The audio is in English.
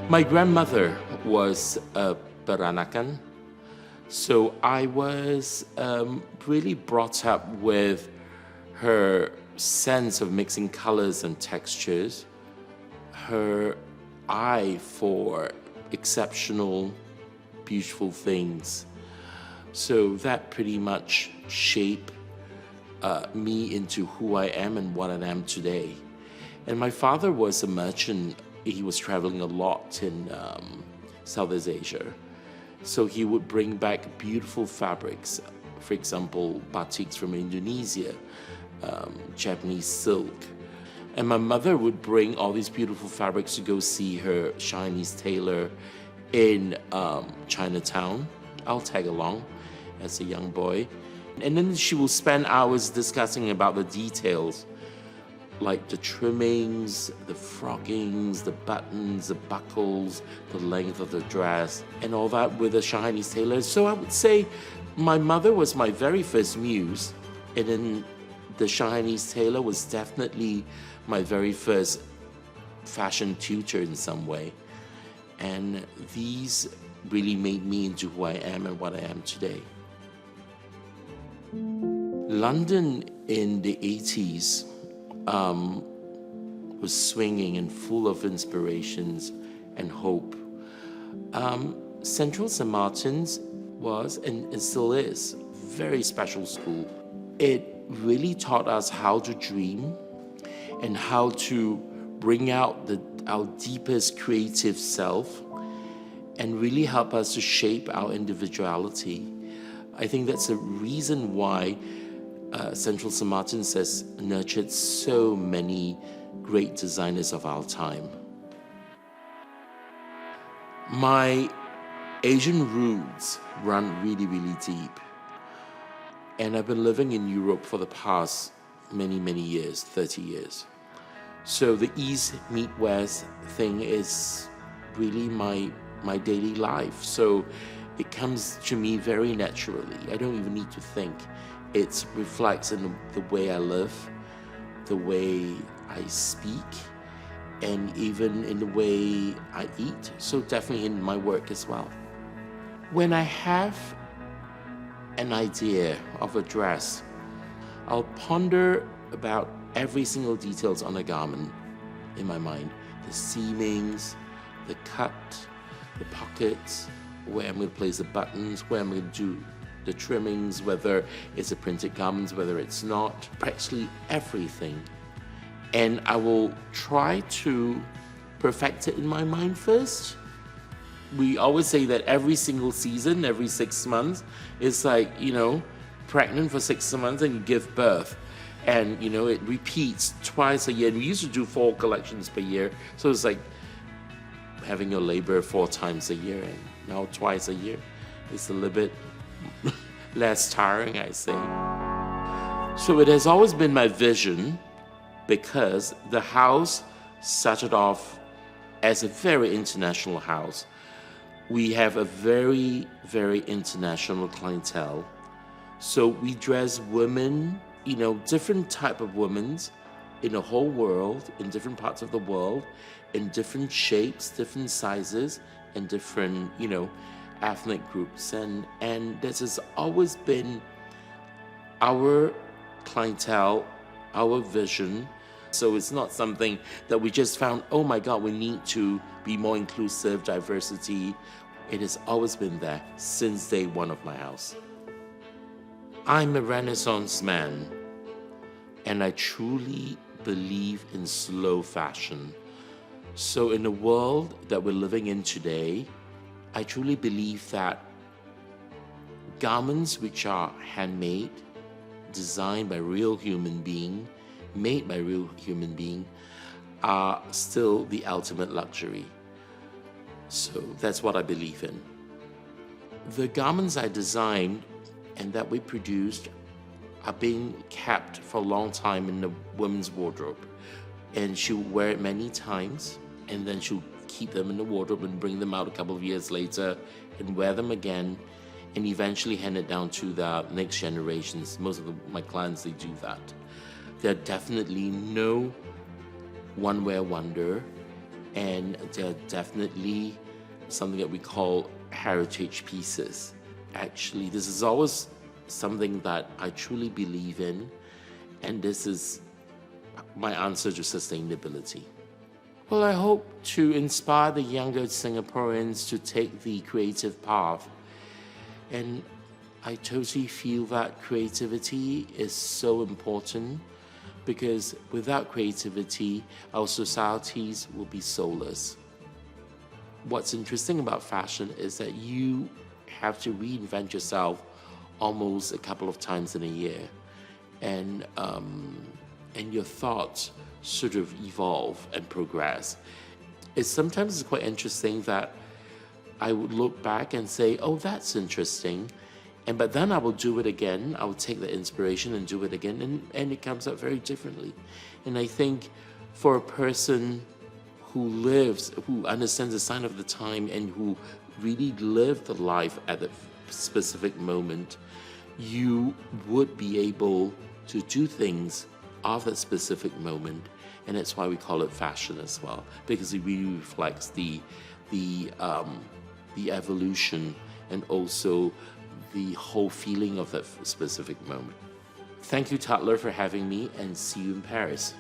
My grandmother was a Peranakan, so I was really brought up with her sense of mixing colors and textures, her eye for exceptional, beautiful things. So that pretty much shaped me into who I am and what I am today. And my father was a merchant. He was traveling a lot in Southeast Asia. So he would bring back beautiful fabrics, for example, batiks from Indonesia, Japanese silk. And my mother would bring all these beautiful fabrics to go see her Chinese tailor in Chinatown. I'll tag along as a young boy. And then she will spend hours discussing about the details, like the trimmings, the froggings, the buttons, the buckles, the length of the dress, and all that with a Chinese tailor. So I would say my mother was my very first muse, and then the Chinese tailor was definitely my very first fashion tutor in some way. And these really made me into who I am and what I am today. London in the 80s was swinging and full of inspirations and hope. Central St. Martin's was and still is a very special school. It really taught us how to dream and how to bring out our deepest creative self and really help us to shape our individuality. I think that's a reason why Central St. Martin's has nurtured so many great designers of our time. My Asian roots run really, really deep. And I've been living in Europe for the past many, many years, 30 years. So the East meet West thing is really my daily life. So it comes to me very naturally. I don't even need to think. It reflects in the way I live, the way I speak, and even in the way I eat. So definitely in my work as well. When I have an idea of a dress, I'll ponder about every single details on a garment in my mind. The seamings, the cut, the pockets, where I'm going to place the buttons, where I'm going to do the trimmings, whether it's a printed garment, whether it's not, practically everything. And I will try to perfect it in my mind first. We always say that every single season, every 6 months, it's like, pregnant for 6 months and you give birth. And, it repeats twice a year. And we used to do 4 collections per year. So it's like having your labor 4 times a year and now twice a year. It's a little bit less tiring, I say. So it has always been my vision, because the house started off as a very international house. We have a very, very international clientele. So we dress women, different type of women in the whole world, in different parts of the world, in different shapes, different sizes, and different, ethnic groups. And this has always been our clientele, our vision. So it's not something that we just found, oh my God, we need to be more inclusive, diversity. It has always been there since day one of my house. I'm a Renaissance man, and I truly believe in slow fashion. So in the world that we're living in today, I truly believe that garments which are handmade, designed by real human beings, made by real human beings, are still the ultimate luxury. So that's what I believe in. The garments I designed and that we produced are being kept for a long time in the woman's wardrobe. And she'll wear it many times, and then she'll keep them in the wardrobe and bring them out a couple of years later and wear them again, and eventually hand it down to the next generations. Most of my clients, they do that. They're definitely no one-wear wonder, and they're definitely something that we call heritage pieces. Actually, this is always something that I truly believe in, and this is my answer to sustainability. Well, I hope to inspire the younger Singaporeans to take the creative path. And I totally feel that creativity is so important, because without creativity, our societies will be soulless. What's interesting about fashion is that you have to reinvent yourself almost a couple of times in a year. And your thoughts sort of evolve and progress. It's sometimes quite interesting that I would look back and say, oh, that's interesting. But then I will do it again. I will take the inspiration and do it again. And it comes out very differently. And I think for a person who understands the sign of the time and who really lived the life at a specific moment, you would be able to do things of that specific moment. And that's why we call it fashion as well, because it really reflects the evolution and also the whole feeling of that specific moment. Thank you, Tatler, for having me, and see you in Paris.